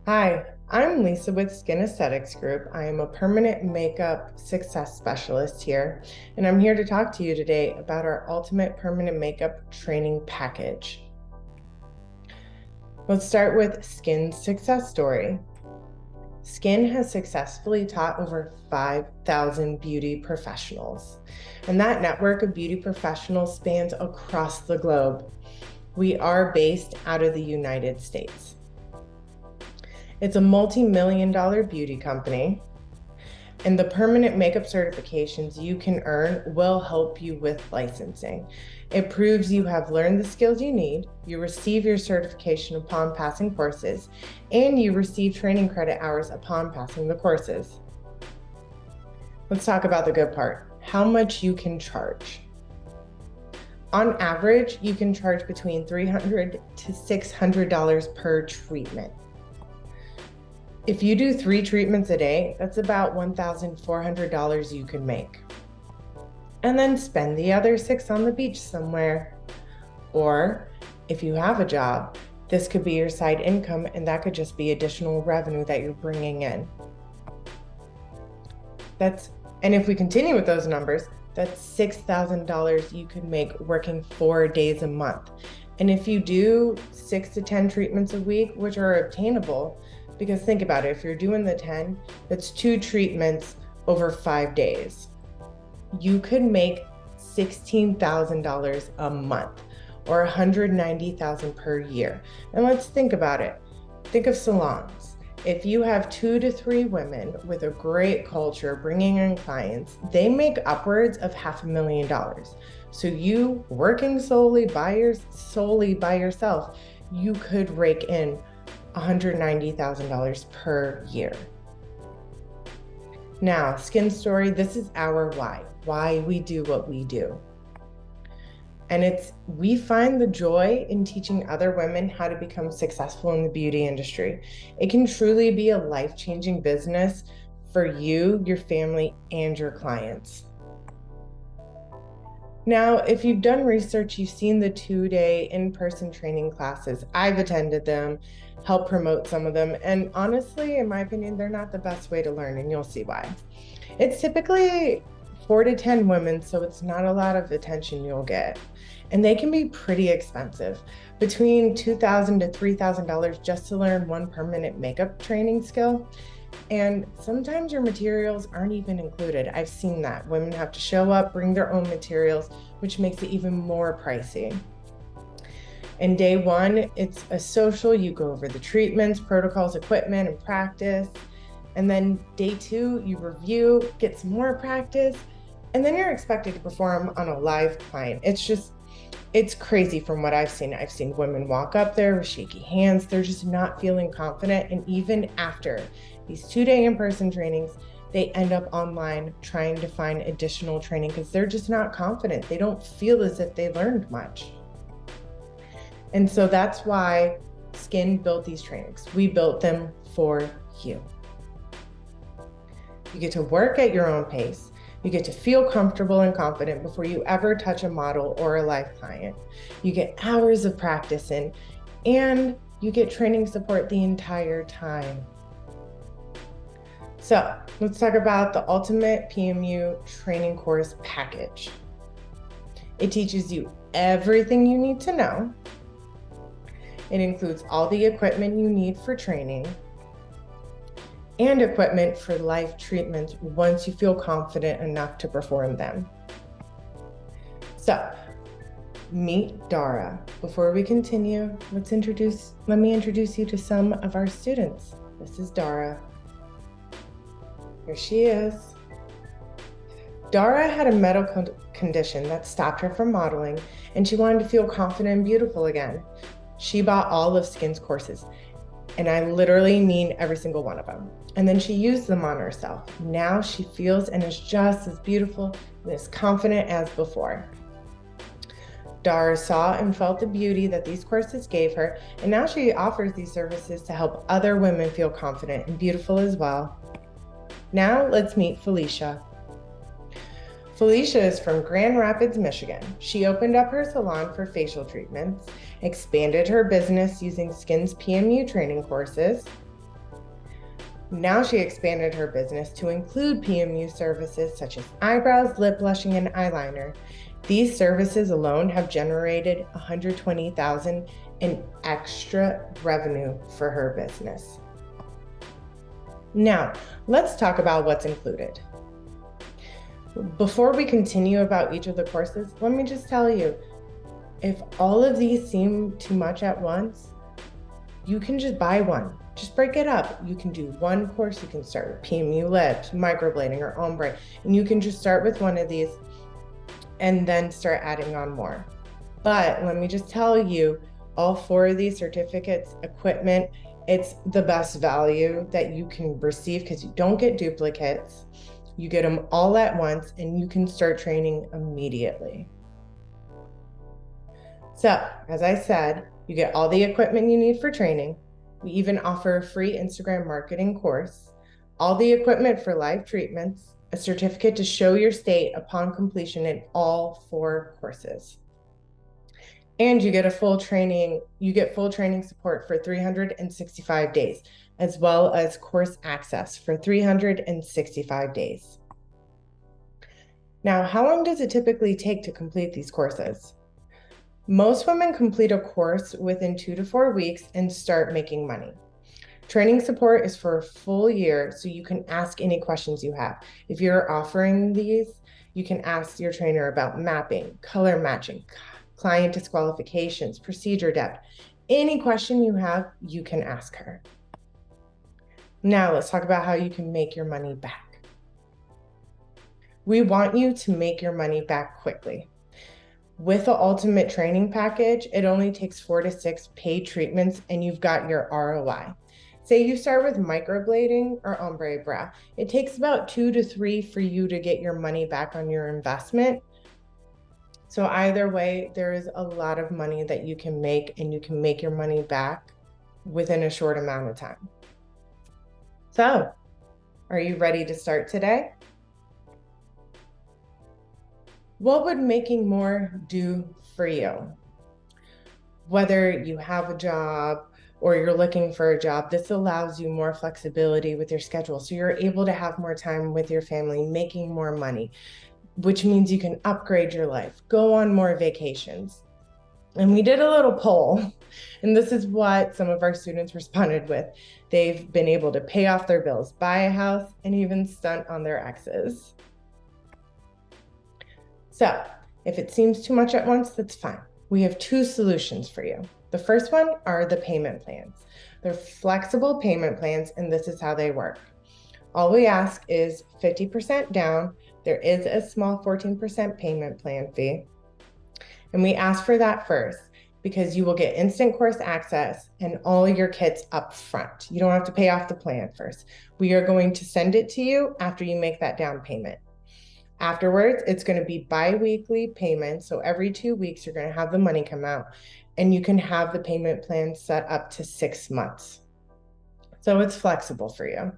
Hi, I'm Lisa with Skyn Aesthetics Group. I am a permanent makeup success specialist here, and I'm here to talk to you today about our ultimate permanent makeup training package. Let's start with Skyn's success story. Skyn has successfully taught over 5,000 beauty professionals, and that network of beauty professionals spans across the globe. We are based out of the United States. It's a multi-million-dollar beauty company, and the permanent makeup certifications you can earn will help you with licensing. It proves you have learned the skills you need, you receive your certification upon passing courses, and you receive training credit hours upon passing the courses. Let's talk about the good part, how much you can charge. On average, you can charge between $300 to $600 per treatment. If you do 3 treatments a day, that's about $1,400 you can make. And then spend the other 6 on the beach somewhere. Or if you have a job, this could be your side income, and that could just be additional revenue that you're bringing in. And if we continue with those numbers, that's $6,000 you could make working 4 days a month. And if you do 6 to 10 treatments a week, which are obtainable, because think about it, if you're doing the 10, that's 2 treatments over 5 days. You could make $16,000 a month or $190,000 per year. And let's think about it. Think of salons. If you have 2 to 3 women with a great culture bringing in clients, they make upwards of $500,000. So you working solely by yourself, you could rake in $190,000 per year. Now, Skyn's story, this is our why we do what we do. And we find the joy in teaching other women how to become successful in the beauty industry. It can truly be a life-changing business for you, your family, and your clients. Now, if you've done research, you've seen the 2-day in-person training classes. I've attended them, helped promote some of them, and honestly, in my opinion, they're not the best way to learn, and you'll see why. It's typically 4 to 10 women, so it's not a lot of attention you'll get. And they can be pretty expensive, between $2,000 to $3,000 just to learn one permanent makeup training skill. And sometimes your materials aren't even included. I've seen that. Women have to show up, bring their own materials, which makes it even more pricey. And day 1, it's a social. You go over the treatments, protocols, equipment, and practice. And then day 2, you review, get some more practice, and then you're expected to perform on a live client. It's crazy from what I've seen. I've seen women walk up there with shaky hands. They're just not feeling confident. And even after these 2-day in-person trainings, they end up online trying to find additional training because they're just not confident. They don't feel as if they learned much. And so that's why Skyn built these trainings. We built them for you. You get to work at your own pace. You get to feel comfortable and confident before you ever touch a model or a live client. You get hours of practice in, and you get training support the entire time. So let's talk about the Ultimate PMU Training Course Package. It teaches you everything you need to know. It includes all the equipment you need for training and equipment for live treatments once you feel confident enough to perform them. So, meet Dara. Before we continue, let me introduce you to some of our students. This is Dara. Here she is. Dara had a medical condition that stopped her from modeling, and she wanted to feel confident and beautiful again. She bought all of Skyn's courses, and I literally mean every single one of them. And then she used them on herself. Now she feels and is just as beautiful and as confident as before. Dara saw and felt the beauty that these courses gave her, and now she offers these services to help other women feel confident and beautiful as well. Now let's meet Felicia. Felicia is from Grand Rapids, Michigan. She opened up her salon for facial treatments, expanded her business using Skyn's PMU training courses, Now she expanded her business to include PMU services such as eyebrows, lip blushing, and eyeliner. These services alone have generated $120,000 in extra revenue for her business. Now, let's talk about what's included. Before we continue about each of the courses, let me just tell you, if all of these seem too much at once, you can just buy one. Just break it up. You can do one course. You can start with PMU lips, microblading, or ombre, and you can just start with one of these and then start adding on more. But let me just tell you, all 4 of these certificates, equipment, it's the best value that you can receive because you don't get duplicates. You get them all at once and you can start training immediately. So, as I said, you get all the equipment you need for training. We even offer a free Instagram marketing course, all the equipment for live treatments, a certificate to show your state upon completion in all 4 courses. And you get full training support for 365 days, as well as course access for 365 days. Now, how long does it typically take to complete these courses? Most women complete a course within 2 to 4 weeks and start making money. Training support is for a full year, so you can ask any questions you have. If you're offering these, you can ask your trainer about mapping, color matching, client disqualifications, procedure depth. Any question you have, you can ask her. Now let's talk about how you can make your money back. We want you to make your money back quickly. With the ultimate training package, it only takes 4 to 6 paid treatments and you've got your ROI. Say you start with microblading or ombre brow. It takes about 2 to 3 for you to get your money back on your investment. So either way, there is a lot of money that you can make and you can make your money back within a short amount of time. So, are you ready to start today? What would making more do for you? Whether you have a job or you're looking for a job, this allows you more flexibility with your schedule. So you're able to have more time with your family, making more money, which means you can upgrade your life, go on more vacations. And we did a little poll, and this is what some of our students responded with. They've been able to pay off their bills, buy a house, and even stunt on their exes. So if it seems too much at once, that's fine. We have 2 solutions for you. The first one are the payment plans. They're flexible payment plans, and this is how they work. All we ask is 50% down. There is a small 14% payment plan fee. And we ask for that first because you will get instant course access and all your kits up front. You don't have to pay off the plan first. We are going to send it to you after you make that down payment. Afterwards, it's going to be bi-weekly payments. So every 2 weeks, you're going to have the money come out and you can have the payment plan set up to 6 months. So it's flexible for you.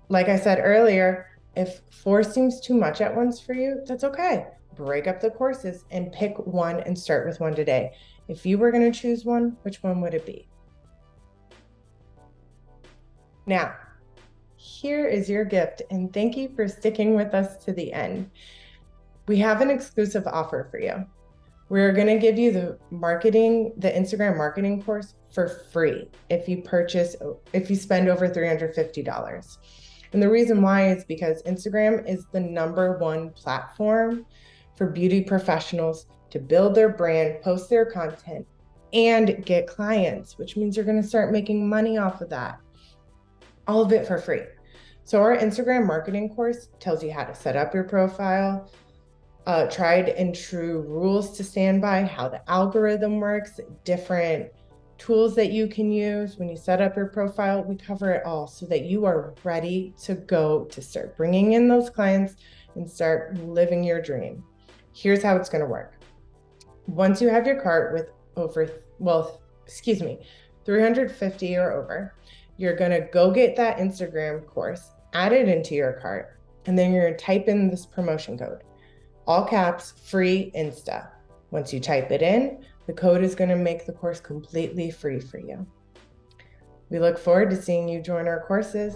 Like I said earlier, if 4 seems too much at once for you, that's okay. Break up the courses and pick one and start with one today. If you were going to choose one, which one would it be? Now, here is your gift, and thank you for sticking with us to the end. We have an exclusive offer for you. We're going to give you the Instagram marketing course for free if you spend over $350. And the reason why is because Instagram is the #1 platform for beauty professionals to build their brand, post their content, and get clients, which means you're going to start making money off of that. All of it for free. So our Instagram marketing course tells you how to set up your profile, tried and true rules to stand by, how the algorithm works, different tools that you can use when you set up your profile. We cover it all so that you are ready to go to start bringing in those clients and start living your dream. Here's how it's going to work. Once you have your cart with 350 or over, you're going to go get that Instagram course, add it into your cart, and then you're going to type in this promotion code, all caps, free Insta. Once you type it in, the code is going to make the course completely free for you. We look forward to seeing you join our courses.